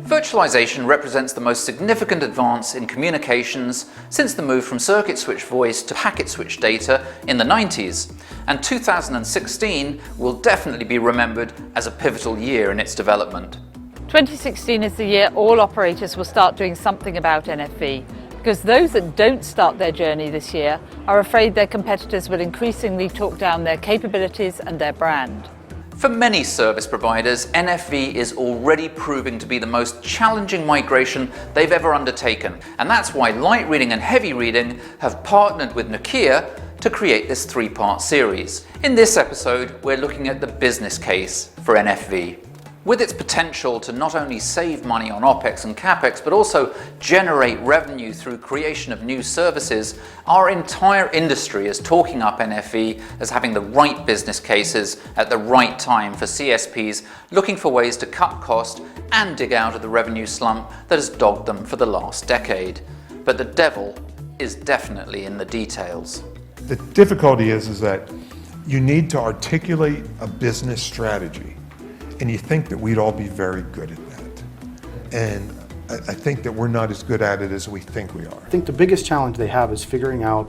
Virtualization represents the most significant advance in communications since the move from circuit switch voice to packet switch data in the 90s, and 2016 will definitely be remembered as a pivotal year in its development. 2016 is the year all operators will start doing something about NFV, because those that don't start their journey this year are afraid their competitors will increasingly talk down their capabilities and their brand. For many service providers, NFV is already proving to be the most challenging migration they've ever undertaken, and that's why Light Reading and Heavy Reading have partnered with Nokia to create this three-part series. In this episode, we're looking at the business case for NFV. With its potential to not only save money on OPEX and CAPEX, but also generate revenue through creation of new services, our entire industry is talking up NFV as having the right business cases at the right time for CSPs looking for ways to cut cost and dig out of the revenue slump that has dogged them for the last decade. But the devil is definitely in the details. The difficulty is that you need to articulate a business strategy. And you think that we'd all be very good at that. And I think that we're not as good at it as we think we are. I think the biggest challenge they have is figuring out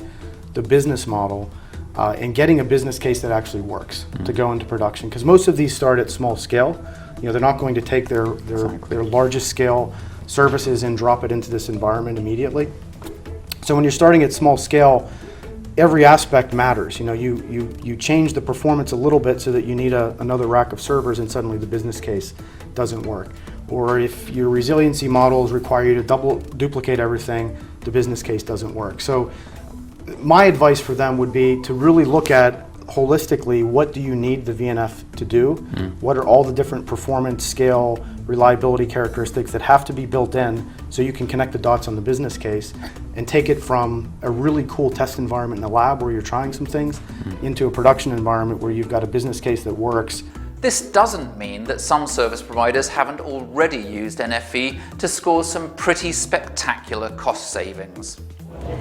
the business model and getting a business case that actually works to go into production. Because most of these start at small scale. You know, they're not going to take their largest scale services and drop it into this environment immediately. So when you're starting at small scale, every aspect matters. You know, you change the performance a little bit so that you need another rack of servers and suddenly the business case doesn't work. Or if your resiliency models require you to duplicate everything, the business case doesn't work. So my advice for them would be to really look at holistically, what do you need the VNF to do? What are all the different performance, scale, reliability characteristics that have to be built in so you can connect the dots on the business case and take it from a really cool test environment in the lab where you're trying some things into a production environment where you've got a business case that works. This doesn't mean that some service providers haven't already used NFV to score some pretty spectacular cost savings.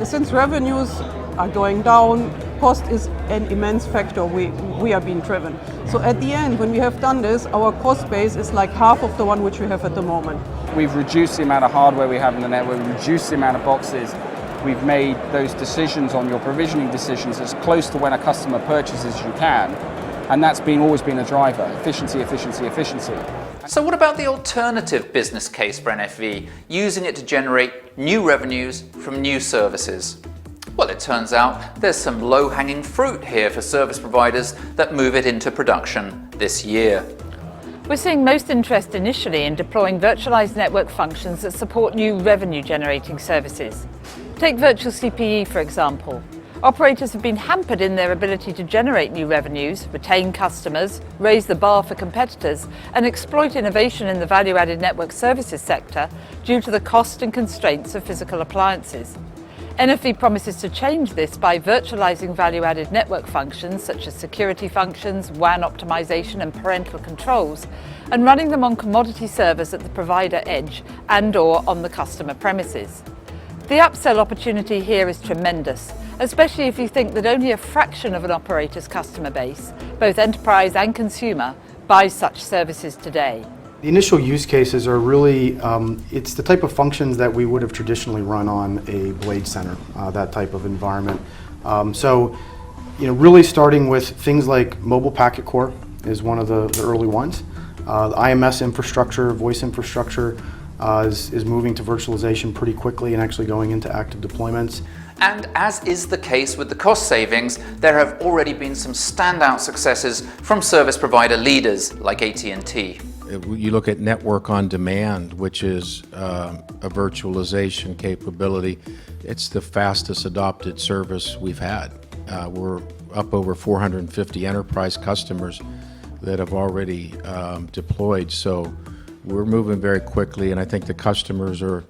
Since revenues are going down, cost is an immense factor we are being driven. So at the end, when we have done this, our cost base is like half of the one which we have at the moment. We've reduced the amount of hardware we have in the network, we've reduced the amount of boxes. We've made those decisions on your provisioning decisions as close to when a customer purchases as you can. And that's always been a driver, efficiency, efficiency, efficiency. So what about the alternative business case for NFV, using it to generate new revenues from new services? Well, it turns out there's some low-hanging fruit here for service providers that move it into production this year. We're seeing most interest initially in deploying virtualized network functions that support new revenue-generating services. Take virtual CPE, for example. Operators have been hampered in their ability to generate new revenues, retain customers, raise the bar for competitors, and exploit innovation in the value-added network services sector due to the cost and constraints of physical appliances. NFV promises to change this by virtualizing value-added network functions such as security functions, WAN optimization and parental controls, and running them on commodity servers at the provider edge and/or on the customer premises. The upsell opportunity here is tremendous, especially if you think that only a fraction of an operator's customer base, both enterprise and consumer, buys such services today. The initial use cases are really, it's the type of functions that we would have traditionally run on a blade center, that type of environment. So, you know, really starting with things like mobile packet core is one of the early ones. The IMS infrastructure, voice infrastructure is moving to virtualization pretty quickly and actually going into active deployments. And as is the case with the cost savings, there have already been some standout successes from service provider leaders like AT&T. You look at network on demand, which is a virtualization capability. It's the fastest adopted service we've had. We're up over 450 enterprise customers that have already deployed. So we're moving very quickly, and I think the customers are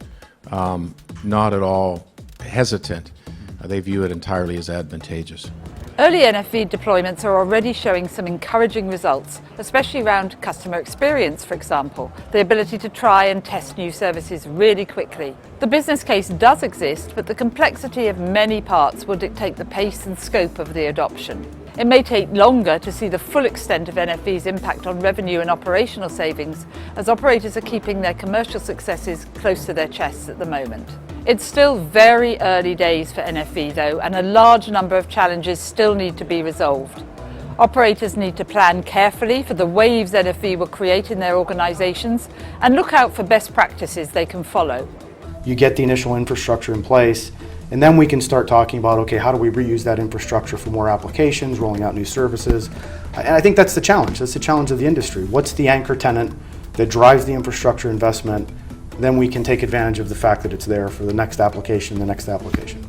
not at all hesitant. They view it entirely as advantageous. Early NFV deployments are already showing some encouraging results, especially around customer experience, for example, the ability to try and test new services really quickly. The business case does exist, but the complexity of many parts will dictate the pace and scope of the adoption. It may take longer to see the full extent of NFV's impact on revenue and operational savings, as operators are keeping their commercial successes close to their chests at the moment. It's still very early days for NFV though, and a large number of challenges still need to be resolved. Operators need to plan carefully for the waves NFV will create in their organizations and look out for best practices they can follow. You get the initial infrastructure in place, and then we can start talking about, okay, how do we reuse that infrastructure for more applications, rolling out new services? And I think that's the challenge. That's the challenge of the industry. What's the anchor tenant that drives the infrastructure investment? Then we can take advantage of the fact that it's there for the next application, the next application.